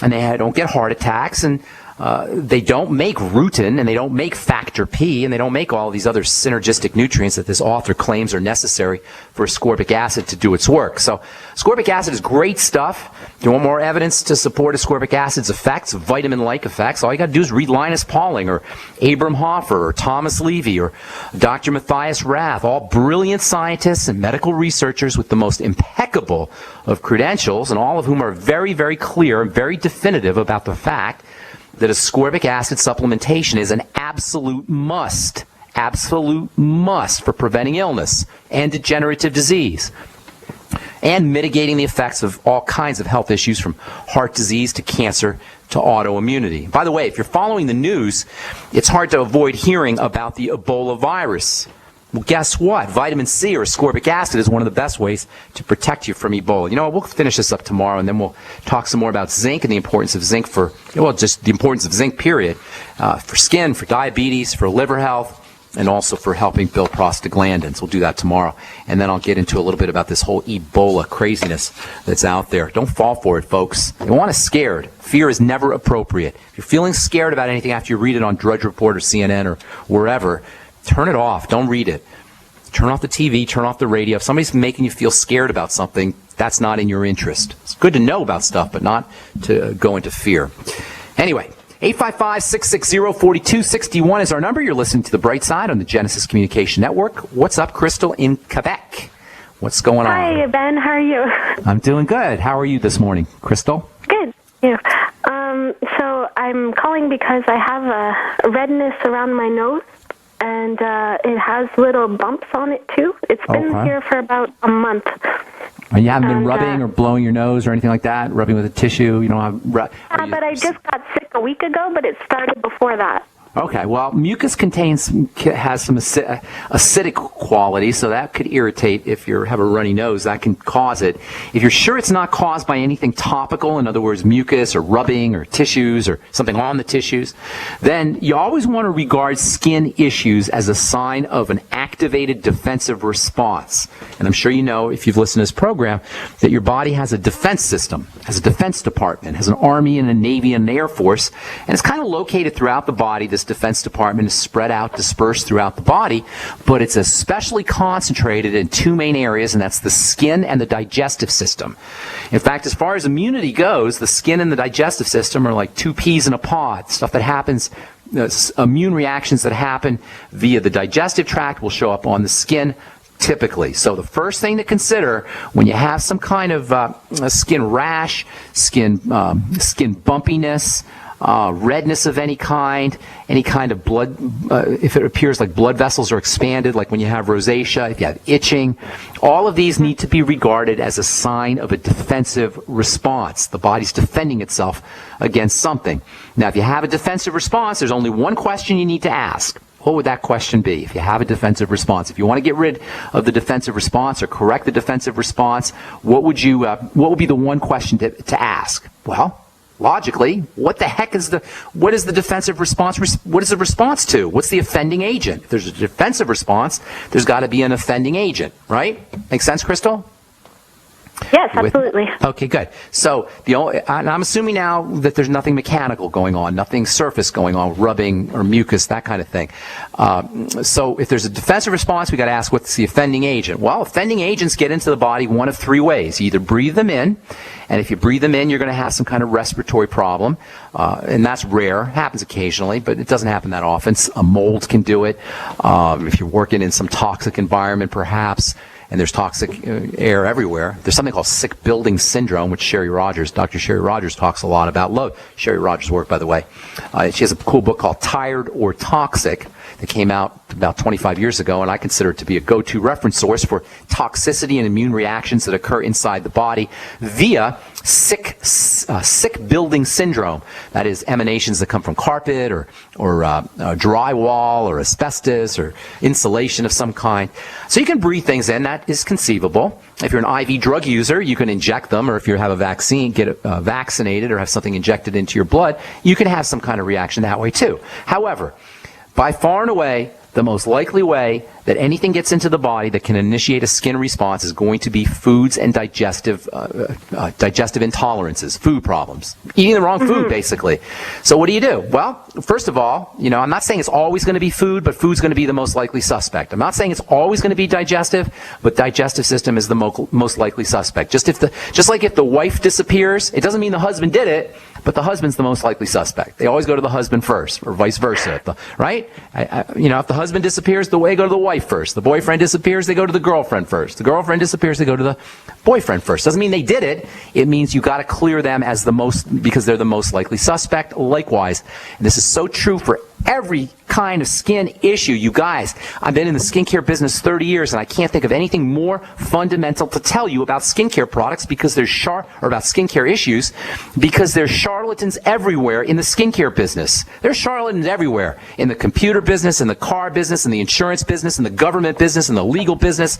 and they don't get heart attacks, and they don't make rutin, and they don't make factor P, and they don't make all these other synergistic nutrients that this author claims are necessary for ascorbic acid to do its work. So ascorbic acid is great stuff. If you want more evidence to support ascorbic acid's effects, vitamin-like effects, all you got to do is read Linus Pauling or Abram Hoffer or Thomas Levy or Dr. Matthias Rath, all brilliant scientists and medical researchers with the most impeccable of credentials, and all of whom are very, very clear and very definitive about the fact that ascorbic acid supplementation is an absolute must for preventing illness and degenerative disease and mitigating the effects of all kinds of health issues, from heart disease to cancer to autoimmunity. By the way, if you're following the news, it's hard to avoid hearing about the Ebola virus. Well, guess what? Vitamin C or ascorbic acid is one of the best ways to protect you from Ebola. You know, we'll finish this up tomorrow, and then we'll talk some more about zinc and the importance of zinc for, well, just the importance of zinc, period, for skin, for diabetes, for liver health, and also for helping build prostaglandins. We'll do that tomorrow. And then I'll get into a little bit about this whole Ebola craziness that's out there. Don't fall for it, folks. You want us scared. Fear is never appropriate. If you're feeling scared about anything after you read it on Drudge Report or CNN or wherever, turn it off. Don't read it. Turn off the TV, turn off the radio. If somebody's making you feel scared about something, that's not in your interest. It's good to know about stuff, but not to go into fear. Anyway, 855-660-4261 is our number. You're listening to The Bright Side on the Genesis Communication Network. What's up, Crystal in Quebec? What's going on? Hi, Ben. How are you? I'm doing good. How are you this morning, Crystal? Good. Yeah. So I'm calling because I have a redness around my nose, and it has little bumps on it, too. It's been here for about a month. And you haven't been rubbing or blowing your nose or anything like that? Rubbing with a tissue? You don't have... but I just got sick a week ago, but it started before that. Okay, well, mucus has some acidic quality, so that could irritate. If you have a runny nose, that can cause it. If you're sure it's not caused by anything topical, in other words, mucus or rubbing or tissues or something on the tissues, then you always want to regard skin issues as a sign of an activated defensive response. And I'm sure you know, if you've listened to this program, that your body has a defense system, has a defense department, has an army and a navy and an air force, and it's kind of located throughout the body. This defense department is spread out, dispersed throughout the body, but it's especially concentrated in two main areas, and that's the skin and the digestive system. In fact, as far as immunity goes, the skin and the digestive system are like two peas in a pod. Stuff that happens, immune reactions that happen via the digestive tract will show up on the skin typically. So the first thing to consider when you have some kind of a skin rash, skin bumpiness, redness of any kind of blood, if it appears like blood vessels are expanded, like when you have rosacea, if you have itching, all of these need to be regarded as a sign of a defensive response. The body's defending itself against something. Now, if you have a defensive response, there's only one question you need to ask. What would that question be if you have a defensive response? If you want to get rid of the defensive response or correct the defensive response, what would be the one question to ask? Well, logically, what is the defensive response? What is the response to? What's the offending agent? If there's a defensive response, there's got to be an offending agent, right? Make sense, Crystal? Yes, absolutely. Okay, good. So I'm assuming now that there's nothing mechanical going on, nothing surface going on, rubbing or mucus, that kind of thing. So if there's a defensive response, we got to ask, what's the offending agent? Well, offending agents get into the body one of three ways. You either breathe them in, and if you breathe them in, you're going to have some kind of respiratory problem, and that's rare. It happens occasionally, but it doesn't happen that often. A mold can do it. If you're working in some toxic environment, perhaps, and there's toxic air everywhere. There's something called sick building syndrome, which Dr. Sherry Rogers talks a lot about. Love Sherry Rogers' work, by the way. She has a cool book called Tired or Toxic that came out about 25 years ago, and I consider it to be a go-to reference source for toxicity and immune reactions that occur inside the body via sick building syndrome. That is emanations that come from carpet or drywall or asbestos or insulation of some kind. So you can breathe things in. That is conceivable. If you're an IV drug user, you can inject them, or if you have a vaccine, get vaccinated or have something injected into your blood, you can have some kind of reaction that way too. However, by far and away, the most likely way that anything gets into the body that can initiate a skin response is going to be foods and digestive intolerances, food problems. Eating the wrong food, basically. So what do you do? Well, first of all, I'm not saying it's always going to be food, but food's going to be the most likely suspect. I'm not saying it's always going to be digestive, but digestive system is the most likely suspect. Just like if the wife disappears, it doesn't mean the husband did it, but the husband's the most likely suspect. They always go to the husband first, or vice versa, right? If the husband disappears, they go to the wife first. The boyfriend disappears, they go to the girlfriend first. The girlfriend disappears, they go to the boyfriend first. Doesn't mean they did it. It means you got to clear them as because they're the most likely suspect. Likewise, and this is so true for every kind of skin issue. You guys, I've been in the skincare business 30 years, and I can't think of anything more fundamental to tell you about skincare products or about skincare issues, because there's charlatans everywhere in the skincare business. There's charlatans everywhere in the computer business, in the car business, in the insurance business, in the government business, in the legal business.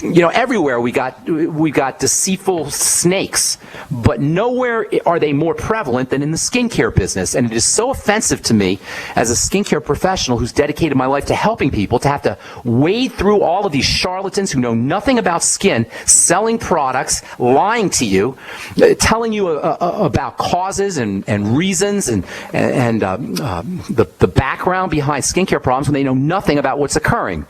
Everywhere we got deceitful snakes, but nowhere are they more prevalent than in the skincare business. And it is so offensive to me as a skincare professional who's dedicated my life to helping people to have to wade through all of these charlatans who know nothing about skin, selling products, lying to you, telling you about causes and reasons and the background behind skincare problems when they know nothing about what's occurring.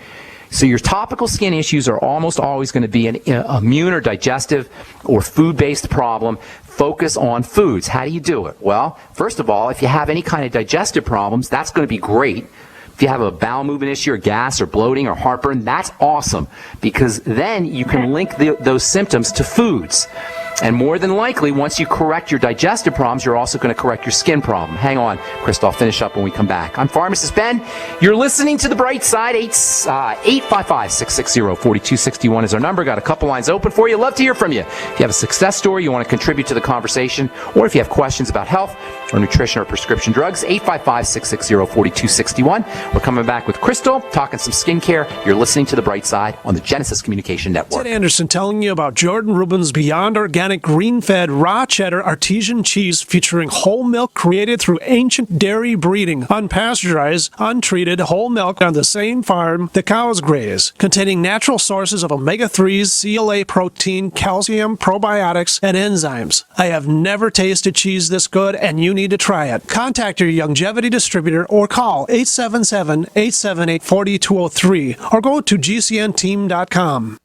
So your topical skin issues are almost always going to be an immune or digestive or food-based problem. Focus on foods. How do you do it? Well, first of all, if you have any kind of digestive problems, that's going to be great. If you have a bowel movement issue or gas or bloating or heartburn, that's awesome, because then you can link those symptoms to foods. And more than likely, once you correct your digestive problems, you're also going to correct your skin problem. Hang on, Crystal, I'll finish up when we come back. I'm Pharmacist Ben. You're listening to The Bright Side. 855-660-4261 is our number. Got a couple lines open for you. Love to hear from you. If you have a success story, you want to contribute to the conversation, or if you have questions about health or nutrition or prescription drugs, 855-660-4261. We're coming back with Crystal, talking some skincare. You're listening to The Bright Side on the Genesis Communication Network. Ted Anderson telling you about Jordan Rubin's Beyond Organic grain-fed raw cheddar artesian cheese featuring whole milk created through ancient dairy breeding, unpasteurized, untreated whole milk on the same farm the cows graze, containing natural sources of omega-3s, CLA protein, calcium, probiotics, and enzymes. I have never tasted cheese this good, and you need to try it. Contact your longevity distributor or call 877-878-4203 or go to gcnteam.com.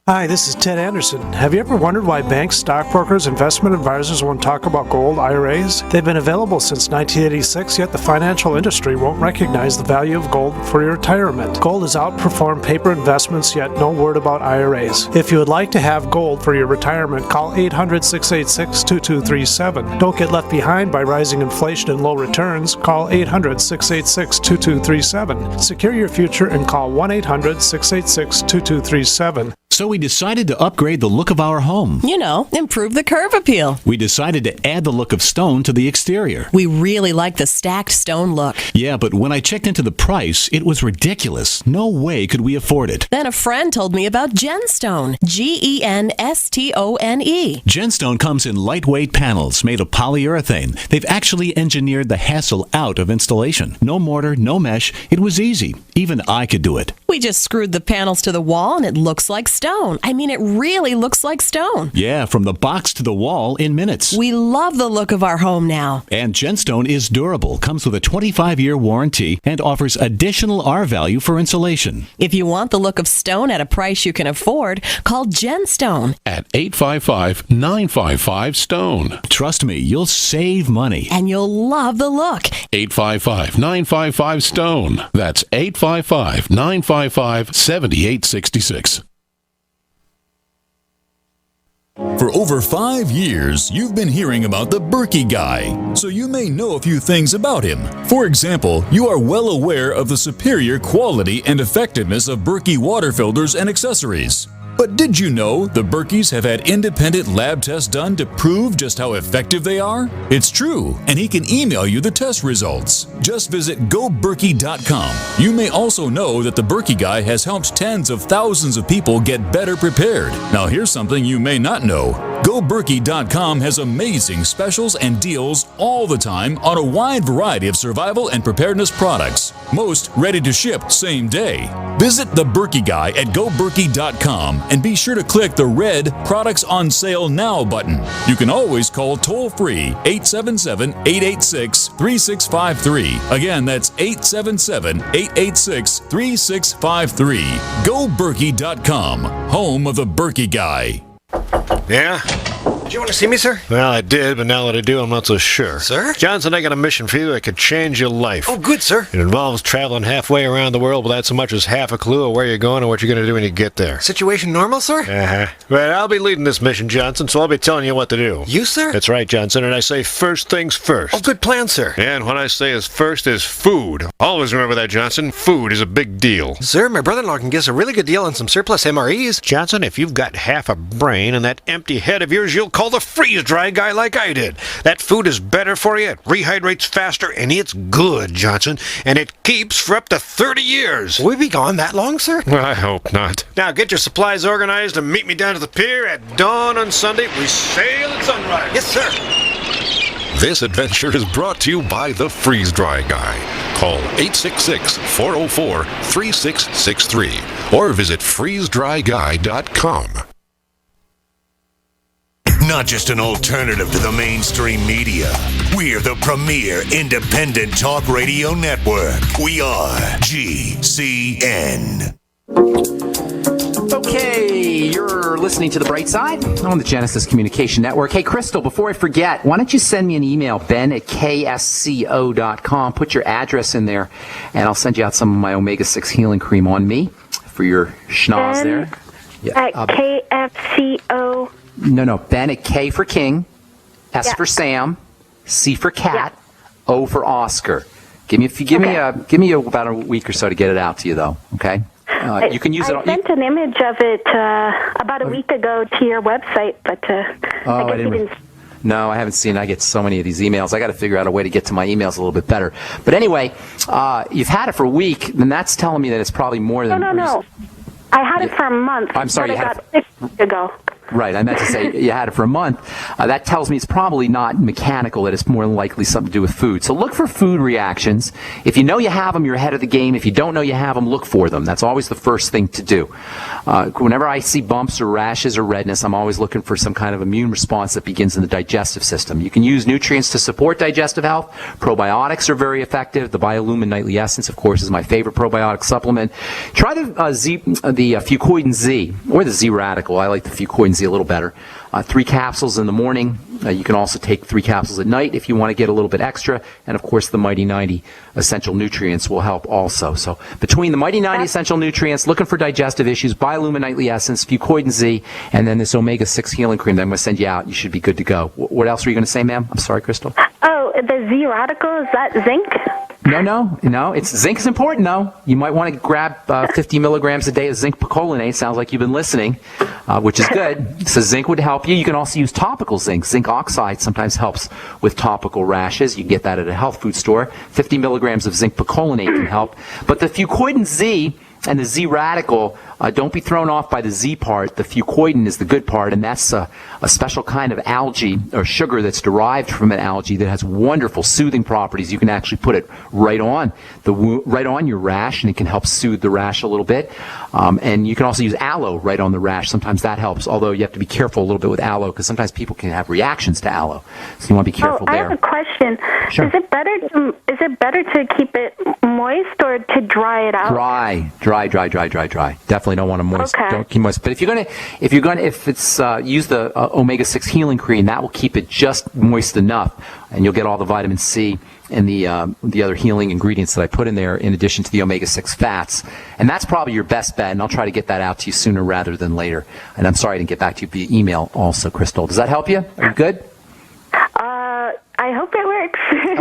Hi, this is Ted Anderson. Have you ever wondered why banks, stockbrokers, investment advisors won't talk about gold IRAs? They've been available since 1986, yet the financial industry won't recognize the value of gold for your retirement. Gold has outperformed paper investments, yet no word about IRAs. If you would like to have gold for your retirement, call 800-686-2237. Don't get left behind by rising inflation and low returns. Call 800-686-2237. Secure your future and call 1-800-686-2237. So we decided to upgrade the look of our home. Improve the curb appeal. We decided to add the look of stone to the exterior. We really like the stacked stone look. Yeah, but when I checked into the price, it was ridiculous. No way could we afford it. Then a friend told me about Genstone. Genstone. Genstone comes in lightweight panels made of polyurethane. They've actually engineered the hassle out of installation. No mortar, no mesh. It was easy. Even I could do it. We just screwed the panels to the wall and it looks like stone. I mean, it really looks like stone. Yeah, from the box to the wall in minutes. We love the look of our home now. And Genstone is durable, comes with a 25-year warranty, and offers additional R value for insulation. If you want the look of stone at a price you can afford, call Genstone at 855-955-STONE. Trust me, you'll save money. And you'll love the look. 855-955-STONE. That's 855-955-7866. For over 5 years, you've been hearing about the Berkey Guy, so you may know a few things about him. For example, you are well aware of the superior quality and effectiveness of Berkey water filters and accessories. But did you know the Berkeys have had independent lab tests done to prove just how effective they are? It's true, and he can email you the test results. Just visit goberkey.com. You may also know that the Berkey Guy has helped tens of thousands of people get better prepared. Now here's something you may not know. GoBerkey.com has amazing specials and deals all the time on a wide variety of survival and preparedness products. Most ready to ship same day. Visit the Berkey Guy at GoBerkey.com and be sure to click the red Products on Sale Now button. You can always call toll-free 877-886-3653. Again, that's 877-886-3653. GoBerkey.com, home of the Berkey Guy. Yeah? Did you want to see me, sir? Well, I did, but now that I do, I'm not so sure. Sir? Johnson, I got a mission for you that could change your life. Oh, good, sir. It involves traveling halfway around the world without so much as half a clue of where you're going or what you're going to do when you get there. Situation normal, sir? Uh-huh. Well, I'll be leading this mission, Johnson, so I'll be telling you what to do. You, sir? That's right, Johnson, and I say first things first. Oh, good plan, sir. And what I say is first is food. Always remember that, Johnson. Food is a big deal. Sir, my brother-in-law can get us a really good deal on some surplus MREs. Johnson, if you've got half a brain and that empty head of yours, you'll call the freeze-dry guy like I did. That food is better for you, it rehydrates faster, and it's good, Johnson. And it keeps for up to 30 years. Will we be gone that long, sir? Well, I hope not. Now get your supplies organized and meet me down to the pier at dawn on Sunday. We sail at sunrise. Yes, sir. This adventure is brought to you by the Freeze Dry Guy. Call 866-404-3663 or visit freezedryguy.com. Not just an alternative to the mainstream media. We're the premier independent talk radio network. We are GCN. Okay, you're listening to The Bright Side on the Genesis Communication Network. Hey, Crystal, before I forget, why don't you send me an email, ben@ksco.com. Put your address in there, and I'll send you out some of my omega-6 healing cream on me for your schnoz there. Yeah, at KFCO. No, Ben at K for King, S for Sam, C for Cat, O for Oscar. Give me about a week or so to get it out to you, though. Okay. You can use it. I sent an image of it about a week ago to your website, but I guess you didn't. No, I haven't seen it. I get so many of these emails. I got to figure out a way to get to my emails a little bit better. But anyway, you've had it for a week, then that's telling me that it's probably more than. No. I had it for a month. I'm sorry, you had it 6 weeks ago. Right, I meant to say you had it for a month. That tells me it's probably not mechanical, that it's more than likely something to do with food. So look for food reactions. If you know you have them, you're ahead of the game. If you don't know you have them, look for them. That's always the first thing to do. Whenever I see bumps or rashes or redness, I'm always looking for some kind of immune response that begins in the digestive system. You can use nutrients to support digestive health. Probiotics are very effective. The Biolumin Nightly Essence, of course, is my favorite probiotic supplement. Try the Fucoidan Z, or the Z Radical. I like the Fucoidan Z a little better. 3 capsules in the morning. You can also take 3 capsules at night if you want to get a little bit extra. And of course, the Mighty 90 Essential Nutrients will help also. So between the Mighty 90 Essential Nutrients, looking for digestive issues, Biolumin Nightly Essence, Fucoidan Z, and then this omega-6 healing cream that I'm going to send you out, you should be good to go. What else were you going to say, ma'am? I'm sorry, Crystal. Oh, the Z Radical, is that zinc? No. Zinc is important, though. You might want to grab 50 milligrams a day of zinc picolinate. Sounds like you've been listening, which is good. So zinc would help you. You can also use topical zinc. Zinc oxide sometimes helps with topical rashes. You can get that at a health food store. 50 milligrams of zinc picolinate can help. But the Fucoidan Z and the Z Radical, don't be thrown off by the Z part. The fucoidan is the good part, and that's a special kind of algae or sugar that's derived from an algae that has wonderful soothing properties. You can actually put it right on your rash, and it can help soothe the rash a little bit. And you can also use aloe right on the rash. Sometimes that helps, although you have to be careful a little bit with aloe because sometimes people can have reactions to aloe. So you want to be careful there. I have a question. Sure. Is it better to keep it moist or to dry it out? Dry. Definitely don't want to moist. Okay. Don't keep moist. But if it's use the omega-6 healing cream, that will keep it just moist enough, and you'll get all the vitamin C and the other healing ingredients that I put in there, in addition to the omega-6 fats. And that's probably your best bet, and I'll try to get that out to you sooner rather than later. And I'm sorry I didn't get back to you via email also, Crystal. Does that help you? Are you good? I hope it works.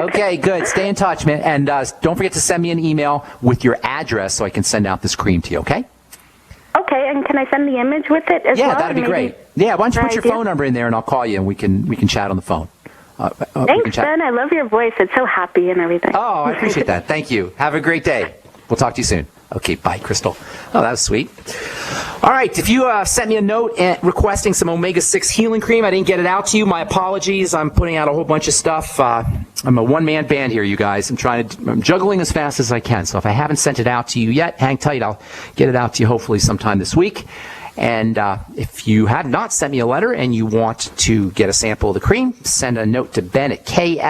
Okay, good. Stay in touch, man. And don't forget to send me an email with your address so I can send out this cream to you, okay? Okay, and can I send the image with it as well? Yeah, that'd be great. Yeah, why don't you put your phone number in there and I'll call you and we can chat on the phone. Thanks, Ben. I love your voice. It's so happy and everything. Oh, I appreciate that. Thank you. Have a great day. We'll talk to you soon. Okay, bye, Crystal. Oh, that was sweet. All right, if you sent me a note requesting some omega-6 healing cream, I didn't get it out to you. My apologies. I'm putting out a whole bunch of stuff. I'm a one-man band here, you guys. I'm juggling as fast as I can. So if I haven't sent it out to you yet, hang tight. I'll get it out to you hopefully sometime this week. And if you have not sent me a letter and you want to get a sample of the cream, send a note to Ben at KS.